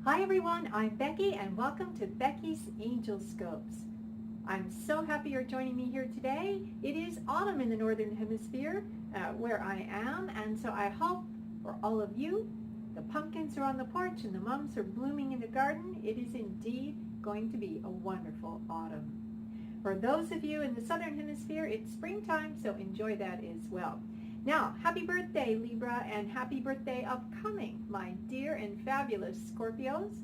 Hi everyone, I'm Becky and welcome to Becky's AngelScopes. I'm so happy you're joining me here today. It is autumn in the Northern Hemisphere where I am, and so I hope for all of you, the pumpkins are on the porch and the mums are blooming in the garden. It is indeed going to be a wonderful autumn. For those of you in the Southern Hemisphere, it's springtime, so enjoy that as well. Now, happy birthday, Libra, and happy birthday upcoming, my dear and fabulous Scorpios.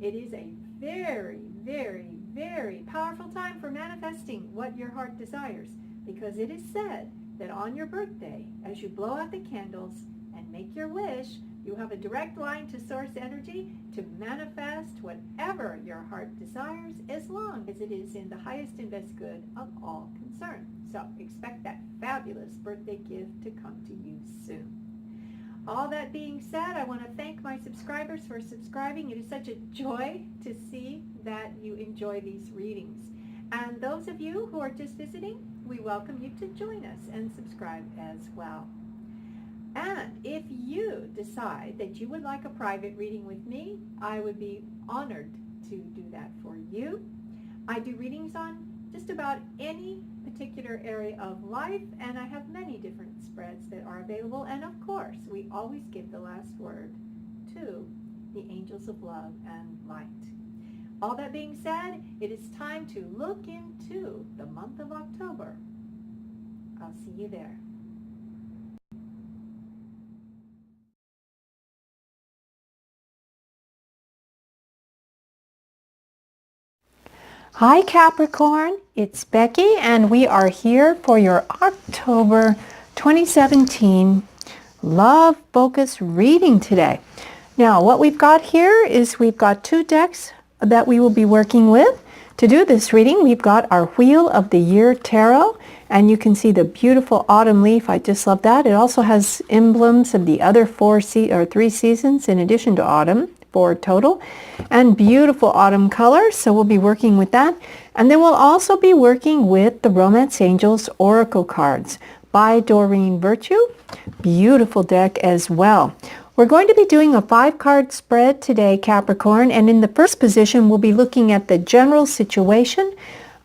It is a very, very, very powerful time for manifesting what your heart desires, because it is said that on your birthday, as you blow out the candles and make your wish, you have a direct line to source energy to manifest whatever your heart desires, as long as it is in the highest and best good of all concerned. So expect that fabulous birthday gift to come to you soon. All that being said, I want to thank my subscribers for subscribing. It is such a joy to see that you enjoy these readings. And those of you who are just visiting, we welcome you to join us and subscribe as well. And if you decide that you would like a private reading with me, I would be honored to do that for you. I do readings on just about any particular area of life, and I have many different spreads that are available. And of course, we always give the last word to the angels of love and light. All that being said, it is time to look into the month of October. I'll see you there. Hi Capricorn, it's Becky and we are here for your October 2017 Love Focus reading today. Now what we've got here is we've got two decks that we will be working with. To do this reading, we've got our Wheel of the Year Tarot, and you can see the beautiful autumn leaf. I just love that. It also has emblems of the other three seasons in addition to autumn. 4 total, and beautiful autumn colors, so we'll be working with that. And then we'll also be working with the Romance Angels Oracle cards by Doreen Virtue. Beautiful deck as well. We're going to be doing a 5-card spread today, Capricorn, and in the first position we'll be looking at the general situation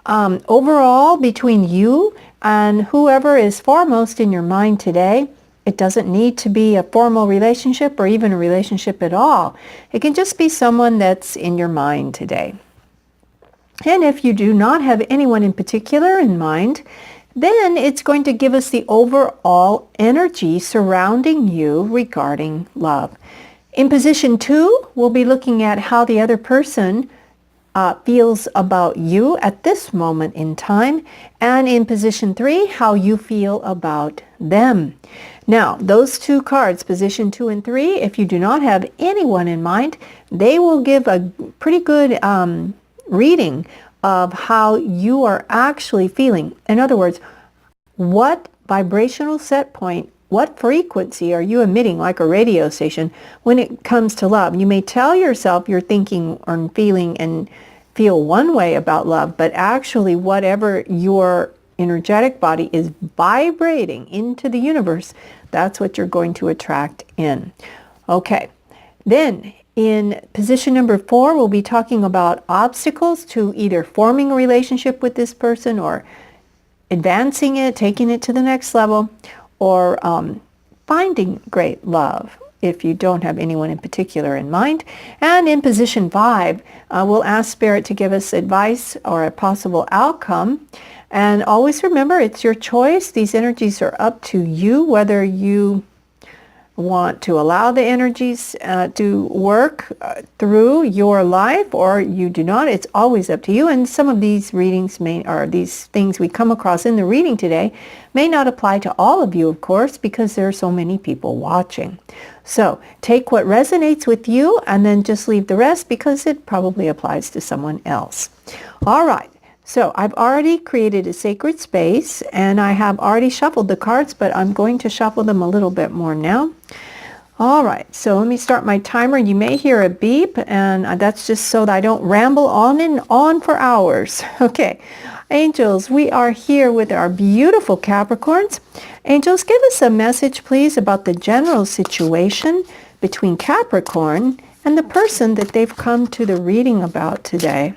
overall between you and whoever is foremost in your mind today. It doesn't need to be a formal relationship or even a relationship at all. It can just be someone that's in your mind today. And if you do not have anyone in particular in mind, then it's going to give us the overall energy surrounding you regarding love. In position 2, we'll be looking at how the other person feels about you at this moment in time. And in position 3, how you feel about them. Now, those two cards, position 2 and 3, if you do not have anyone in mind, they will give a pretty good reading of how you are actually feeling. In other words, what vibrational set point, what frequency are you emitting like a radio station when it comes to love? You may tell yourself you're thinking or feeling and feel one way about love, but actually whatever your energetic body is vibrating into the universe, that's what you're going to attract in. Okay, then in position number 4, we'll be talking about obstacles to either forming a relationship with this person or advancing it, taking it to the next level, or finding great love if you don't have anyone in particular in mind. And in position 5, we'll ask Spirit to give us advice or a possible outcome. And always remember, it's your choice. These energies are up to you, whether you want to allow the energies to work through your life or you do not. It's always up to you. And some of these readings or these things we come across in the reading today may not apply to all of you, of course, because there are so many people watching. So take what resonates with you and then just leave the rest because it probably applies to someone else. All right. So I've already created a sacred space and I have already shuffled the cards, but I'm going to shuffle them a little bit more now. All right, so let me start my timer. You may hear a beep, and that's just so that I don't ramble on and on for hours. Okay, angels, we are here with our beautiful Capricorns. Angels, give us a message, please, about the general situation between Capricorn and the person that they've come to the reading about today.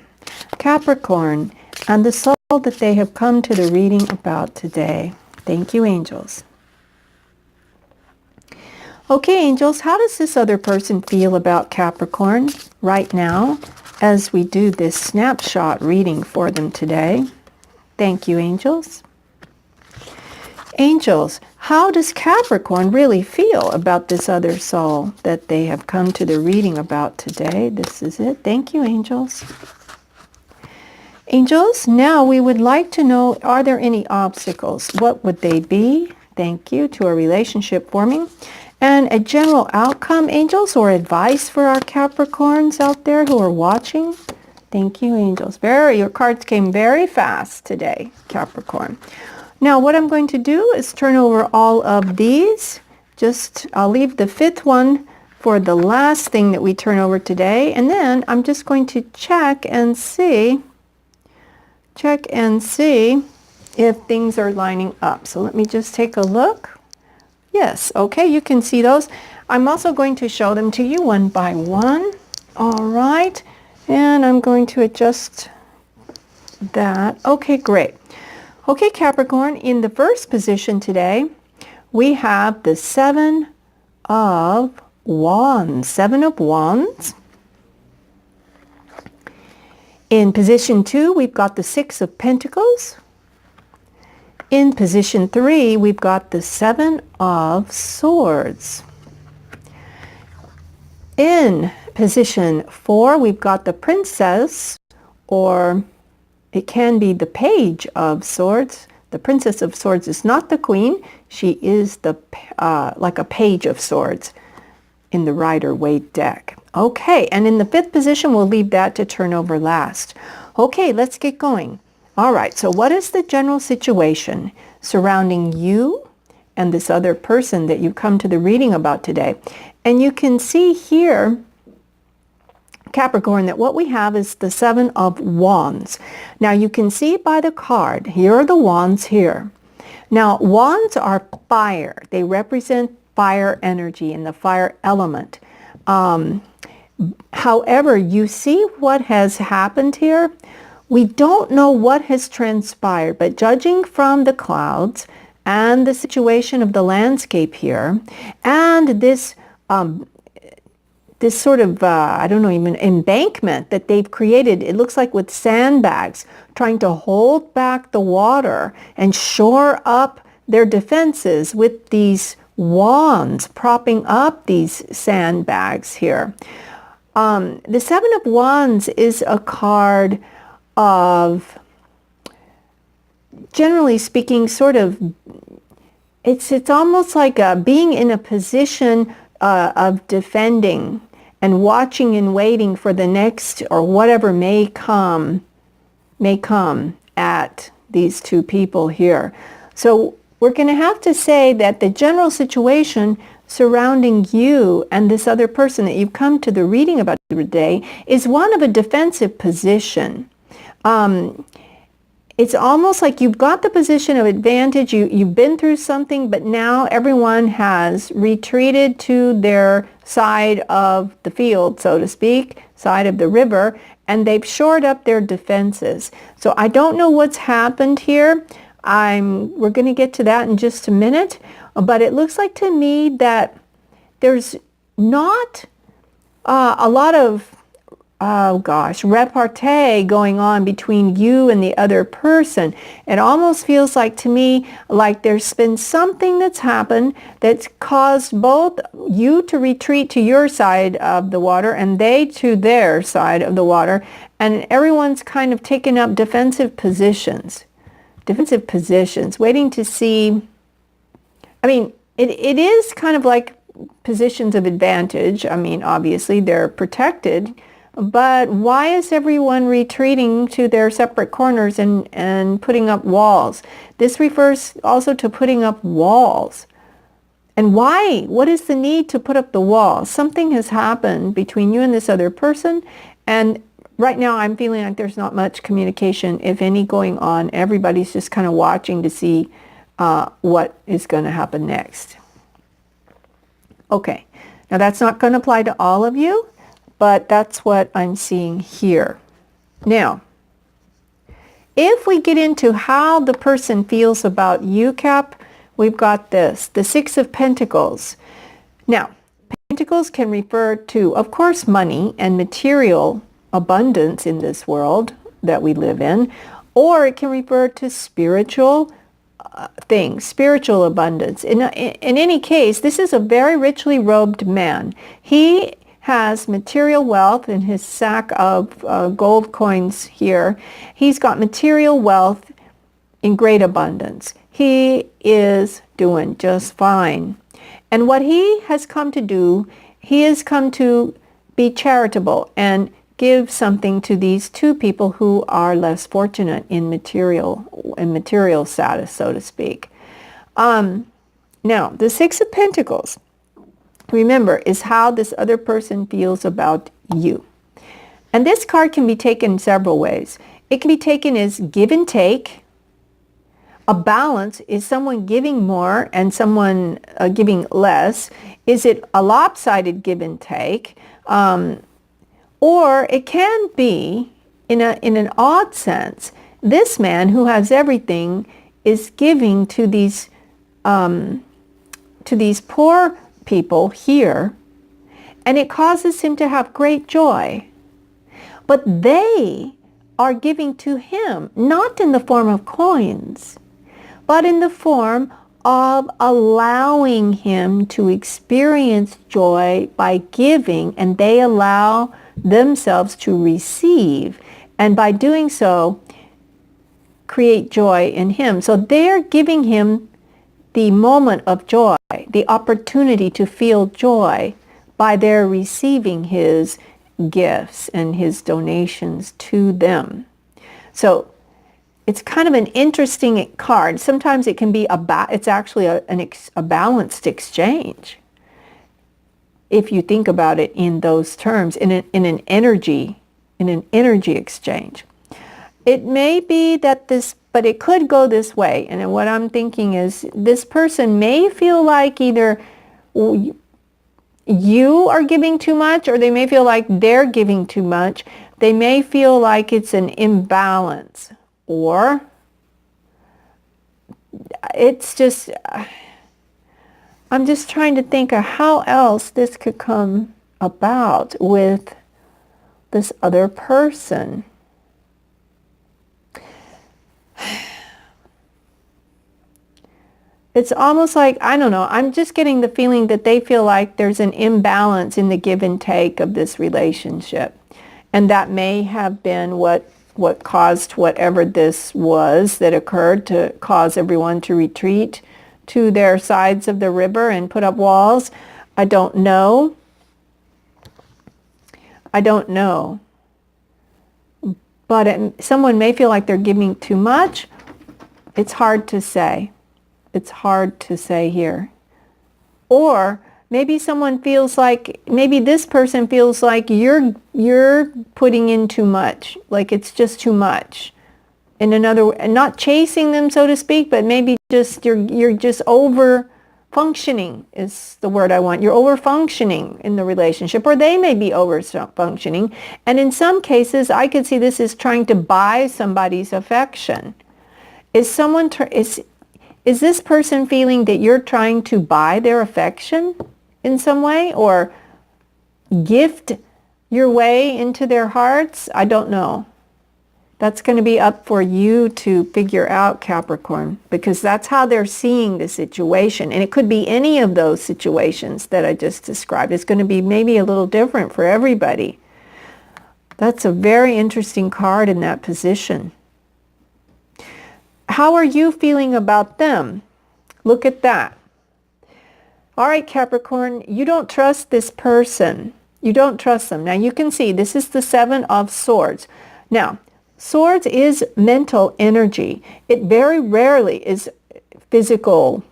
Capricorn, and the soul that they have come to the reading about today. Thank you, angels. Okay, angels, how does this other person feel about Capricorn right now as we do this snapshot reading for them today? Thank you, angels. Angels, how does Capricorn really feel about this other soul that they have come to the reading about today? This is it. Thank you, angels. Angels, now we would like to know, are there any obstacles? What would they be? Thank you, to a relationship forming. And a general outcome, angels, or advice for our Capricorns out there who are watching? Thank you, angels. Your cards came very fast today, Capricorn. Now, what I'm going to do is turn over all of these. I'll leave the fifth one for the last thing that we turn over today. And then I'm just going to check and see if things are lining up. So let me just take a look. Yes, okay, you can see those. I'm also going to show them to you one by one. All right, and I'm going to adjust that. Okay, great. Okay, Capricorn, in the first position today, we have the Seven of Wands. Seven of Wands. In position 2, we've got the Six of Pentacles. In position 3, we've got the Seven of Swords. In position 4, we've got the Princess, or it can be the Page of Swords. The Princess of Swords is not the Queen. She is like a Page of Swords in the Rider-Waite deck. Okay, and in the fifth position, we'll leave that to turn over last. Okay, let's get going. All right, so what is the general situation surrounding you and this other person that you come to the reading about today? And you can see here, Capricorn, that what we have is the Seven of Wands. Now you can see by the card, here are the wands here. Now wands are fire. They represent fire energy and the fire element. However, you see what has happened here? We don't know what has transpired, but judging from the clouds and the situation of the landscape here, and this sort of, I don't know, even embankment that they've created, it looks like with sandbags, trying to hold back the water and shore up their defenses with these wands propping up these sandbags here. The Seven of Wands is a card of, generally speaking, sort of, it's almost like being in a position of defending and watching and waiting for the next or whatever may come at these two people here. So we're going to have to say that the general situation surrounding you and this other person that you've come to the reading about today is one of a defensive position. It's almost like you've got the position of advantage, you've been through something, but now everyone has retreated to their side of the field, so to speak, side of the river, and they've shored up their defenses. So I don't know what's happened here. We're going to get to that in just a minute, but it looks like to me that there's not a lot of repartee going on between you and the other person. It almost feels like to me like there's been something that's happened that's caused both you to retreat to your side of the water and they to their side of the water, and everyone's kind of taken up defensive positions, waiting to see. I mean, it is kind of like positions of advantage. I mean, obviously they're protected, but why is everyone retreating to their separate corners and putting up walls? This refers also to putting up walls. And why? What is the need to put up the wall? Something has happened between you and this other person, and right now I'm feeling like there's not much communication, if any, going on. Everybody's just kind of watching to see what is going to happen next. Okay, now that's not going to apply to all of you. but that's what I'm seeing here. Now, if we get into how the person feels about you, Cap, we've got this, the Six of Pentacles. Now, Pentacles can refer to, of course, money and material abundance in this world that we live in, or it can refer to spiritual things, spiritual abundance. In any case, this is a very richly robed man. He has material wealth in his sack of gold coins here. He's got material wealth in great abundance. He is doing just fine. And what he has come to do, he has come to be charitable and give something to these two people who are less fortunate in material status, so to speak. Now, the Six of Pentacles, remember, is how this other person feels about you. And this card can be taken several ways. It can be taken as give and take. A balance, is someone giving more and someone giving less? Is it a lopsided give and take? Or it can be, in an odd sense, this man who has everything is giving to these poor people here, and it causes him to have great joy. But they are giving to him, not in the form of coins, but in the form of allowing him to experience joy by giving, and they allow themselves to receive, and by doing so create joy in him. So they're giving him the moment of joy, the opportunity to feel joy by their receiving his gifts and his donations to them. So it's kind of an interesting card. Sometimes it can be it's actually a balanced exchange, if you think about it in those terms, in an energy exchange. It may be that but it could go this way. And what I'm thinking is this person may feel like either you are giving too much, or they may feel like they're giving too much. They may feel like it's an imbalance, or it's just, I'm just trying to think of how else this could come about with this other person. It's almost like, I don't know, I'm just getting the feeling that they feel like there's an imbalance in the give and take of this relationship. And that may have been what caused whatever this was that occurred, to cause everyone to retreat to their sides of the river and put up walls. I don't know. But someone may feel like they're giving too much. It's hard to say. It's hard to say here. Or maybe someone feels like, maybe this person feels like you're putting in too much, like it's just too much. In another, not chasing them, so to speak, but maybe just you're just over functioning is the word I want. You're over functioning in the relationship, or they may be over functioning. And in some cases, I could see this as trying to buy somebody's affection. Is this person feeling that you're trying to buy their affection in some way, or gift your way into their hearts? I don't know. That's going to be up for you to figure out, Capricorn, because that's how they're seeing the situation. And it could be any of those situations that I just described. It's going to be maybe a little different for everybody. That's a very interesting card in that position. How are you feeling about them? Look at that. All right, Capricorn, you don't trust this person. You don't trust them. Now you can see this is the Seven of Swords. Now, Swords is mental energy. It very rarely is physical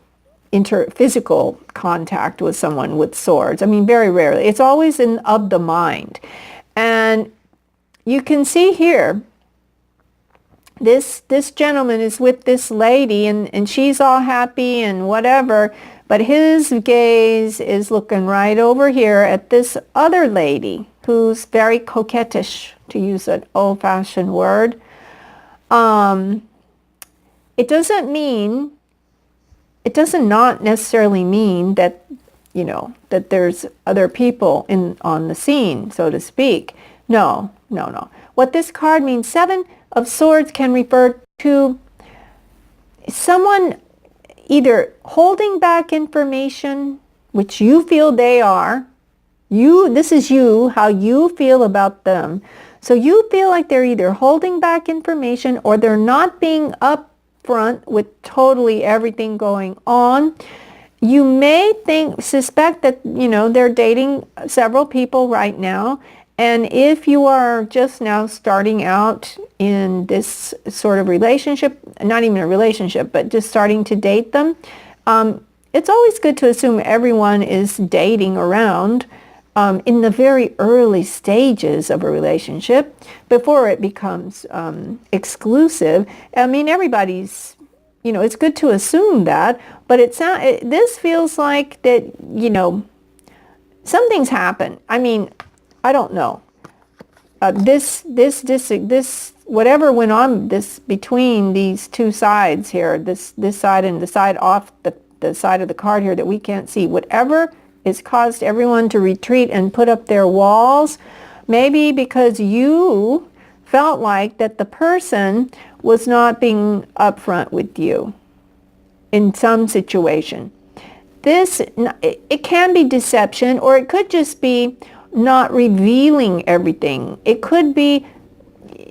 contact with someone with swords. I mean, very rarely. It's always of the mind. And you can see here, this gentleman is with this lady, and she's all happy and whatever, but his gaze is looking right over here at this other lady who's very coquettish, to use an old-fashioned word. It does not necessarily mean that, you know, that there's other people on the scene, so to speak. No. What this card means, Seven of Swords can refer to someone either holding back information, which you feel they are. This is you, how you feel about them. So you feel like they're either holding back information or they're not being upfront with totally everything going on. You may suspect that, you know, they're dating several people right now. And if you are just now starting out in this sort of relationship, not even a relationship, but just starting to date them, it's always good to assume everyone is dating around in the very early stages of a relationship before it becomes exclusive. I mean, everybody's, you know, it's good to assume that, but this feels like that, you know, something's happened. I mean, I don't know. This whatever went on between these two sides here, this side and the side off the side of the card here that we can't see, whatever has caused everyone to retreat and put up their walls, maybe because you felt like that the person was not being upfront with you in some situation. It can be deception, or it could just be not revealing everything. It could be,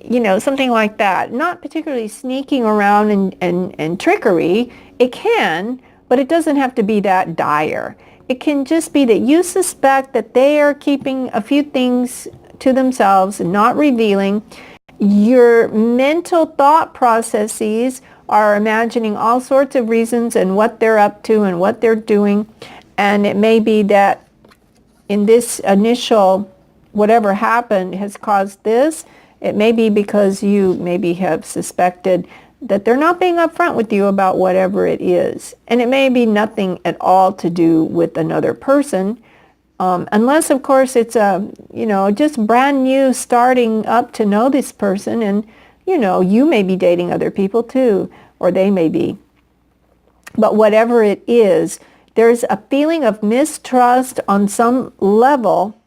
you know, something like that. Not particularly sneaking around and trickery. It can, but it doesn't have to be that dire. It can just be that you suspect that they are keeping a few things to themselves and not revealing. Your mental thought processes are imagining all sorts of reasons and what they're up to and what they're doing. And it may be that in this initial, whatever happened has caused this. It may be because you maybe have suspected that they're not being upfront with you about whatever it is. And it may be nothing at all to do with another person, unless, of course, it's just brand new starting up to know this person. And, you know, you may be dating other people too, or they may be. But whatever it is, there's a feeling of mistrust on some level.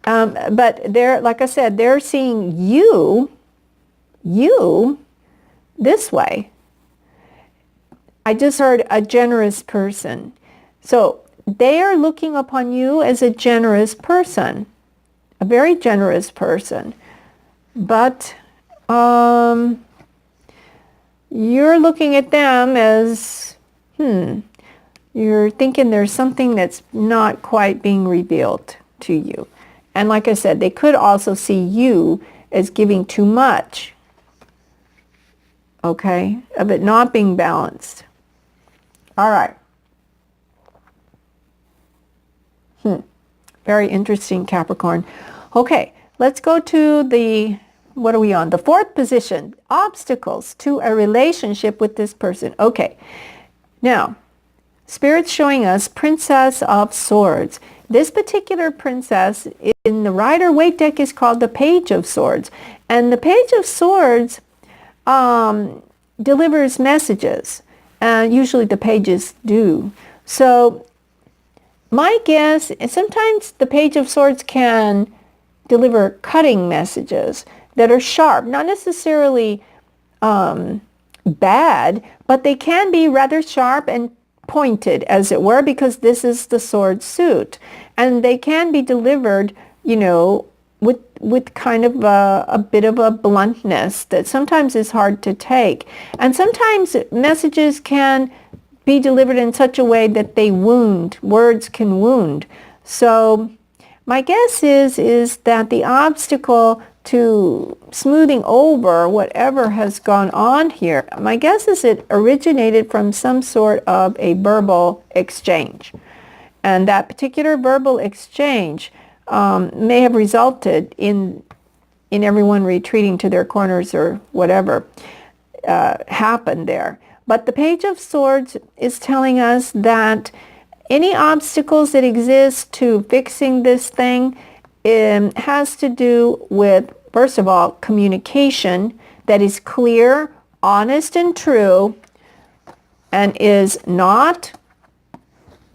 But they're, like I said, they're seeing you this way. I just heard a generous person. So they are looking upon you as a generous person, a very generous person. But you're looking at them as, you're thinking there's something that's not quite being revealed to you. And like I said, they could also see you as giving too much, okay, of it not being balanced. All right. Very interesting, Capricorn. Okay, let's go to what are we on? The fourth position, obstacles to a relationship with this person. Okay, now, Spirit's showing us Princess of Swords. This particular princess in the Rider-Waite deck is called the Page of Swords. And the Page of Swords delivers messages. Usually the pages do. So my guess is sometimes the Page of Swords can deliver cutting messages that are sharp, not necessarily bad, but they can be rather sharp and pointed, as it were, because this is the sword suit. And they can be delivered, you know, with kind of a bit of a bluntness that sometimes is hard to take. And sometimes messages can be delivered in such a way that they wound. Words can wound. So my guess is that the obstacle to smoothing over whatever has gone on here, my guess is it originated from some sort of a verbal exchange. And that particular verbal exchange may have resulted in everyone retreating to their corners or whatever happened there. But the Page of Swords is telling us that any obstacles that exist to fixing this thing, has to do with, first of all, communication that is clear, honest, and true, and is not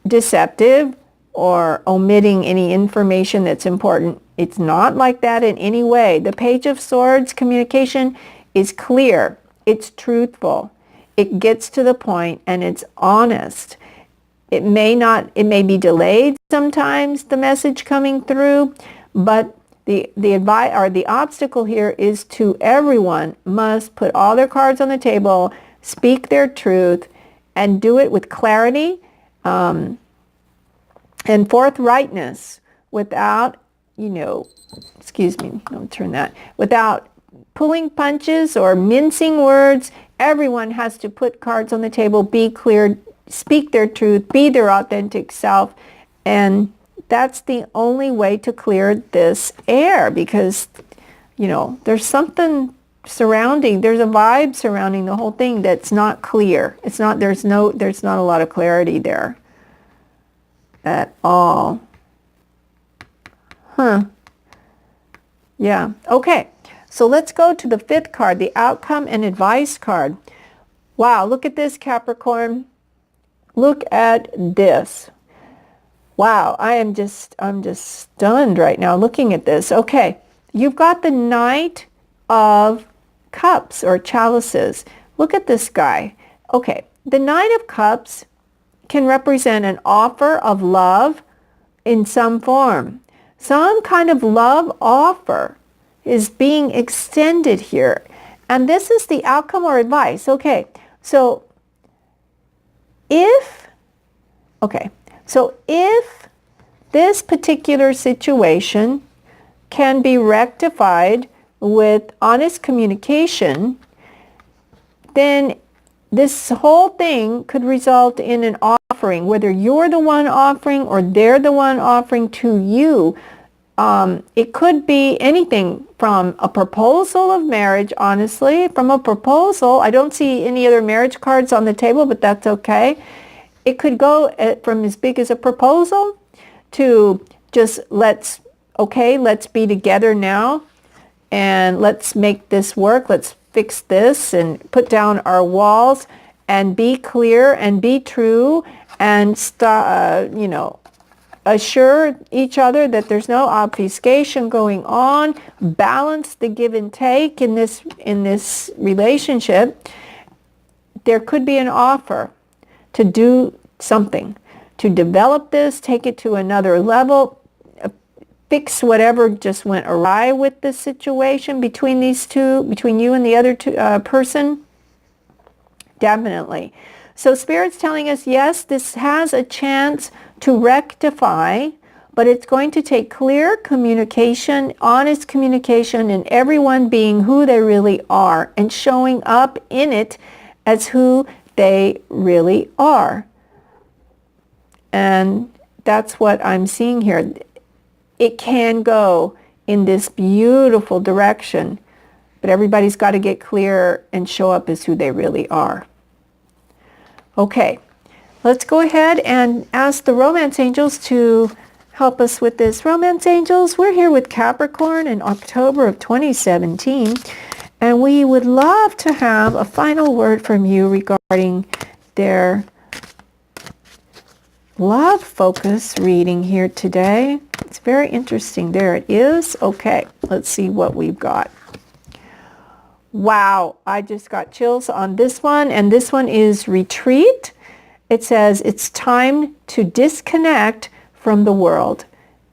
deceptive or omitting any information that's important. It's not like that in any way. The Page of Swords communication is clear. It's truthful. It gets to the point, and it's honest. It may be delayed sometimes, the message coming through, but the advice or the obstacle here is to everyone must put all their cards on the table, speak their truth, and do it with clarity and forthrightness without, without pulling punches or mincing words. Everyone has to put cards on the table, be clear, speak their truth, be their authentic self, and that's the only way to clear this air, because there's something surrounding, there's a vibe surrounding the whole thing that's not clear. There's not a lot of clarity there at all. Yeah. Okay, so let's go to the fifth card, the outcome and advice card. Wow, look at this, Capricorn. Look at this. Wow, I'm just stunned right now looking at this. Okay, you've got the Knight of Cups or chalices. Look at this guy. Okay, the Knight of Cups can represent an offer of love in some form. Some kind of love offer is being extended here. And this is the outcome or advice. Okay, so if this particular situation can be rectified with honest communication, then this whole thing could result in an offering, whether you're the one offering or they're the one offering to you. It could be anything from a proposal of marriage, honestly. From a proposal, I don't see any other marriage cards on the table, but that's okay. It could go from as big as a proposal to just let's be together now and let's make this work. Let's fix this and put down our walls and be clear and be true and assure each other that there's no obfuscation going on. Balance the give and take in this relationship. There could be an offer to do something, to develop this, take it to another level, fix whatever just went awry with the situation between these two, between you and the other person. Definitely. So Spirit's telling us, yes, this has a chance to rectify, but it's going to take clear communication, honest communication, and everyone being who they really are and showing up in it as who they really are. And that's what I'm seeing here. It can go in this beautiful direction, but everybody's got to get clear and show up as who they really are. Okay, let's go ahead and ask the romance angels to help us with this. Romance angels, we're here with Capricorn in October of 2017, and we would love to have a final word from you regarding their love focus reading here today. It's very interesting. There it is. Okay, let's see what we've got. Wow, I just got chills on this one, and this one is retreat. It says it's time to disconnect from the world.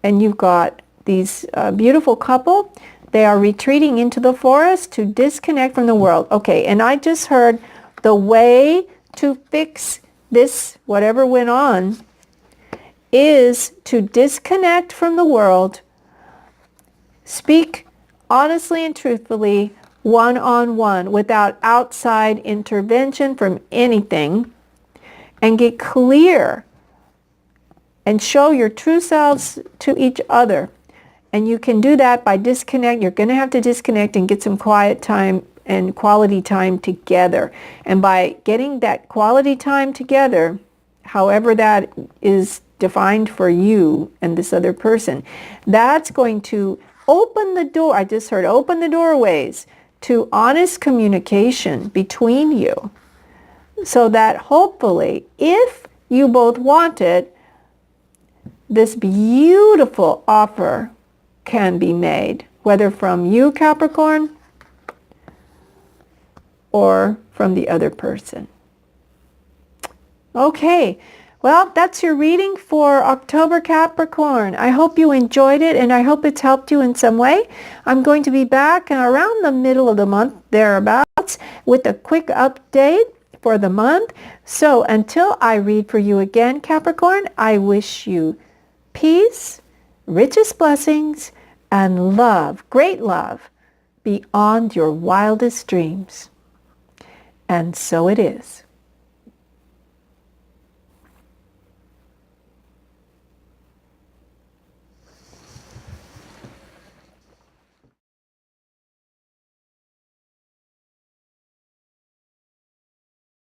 And you've got these beautiful couple. They are retreating into the forest to disconnect from the world. Okay, and I just heard the way to fix this, whatever went on, is to disconnect from the world, speak honestly and truthfully, one-on-one, without outside intervention from anything, and get clear and show your true selves to each other. And you can do that by disconnect. You're going to have to disconnect and get some quiet time and quality time together. And by getting that quality time together, however that is defined for you and this other person, that's going to open the door. I just heard open the doorways to honest communication between you, so that hopefully, if you both want it, this beautiful offer can be made, whether from you, Capricorn, or from the other person. Okay, well, that's your reading for October, Capricorn. I hope you enjoyed it, and I hope it's helped you in some way. I'm going to be back around the middle of the month, thereabouts, with a quick update for the month. So until I read for you again, Capricorn, I wish you peace, richest blessings, and love, great love, beyond your wildest dreams. And so it is.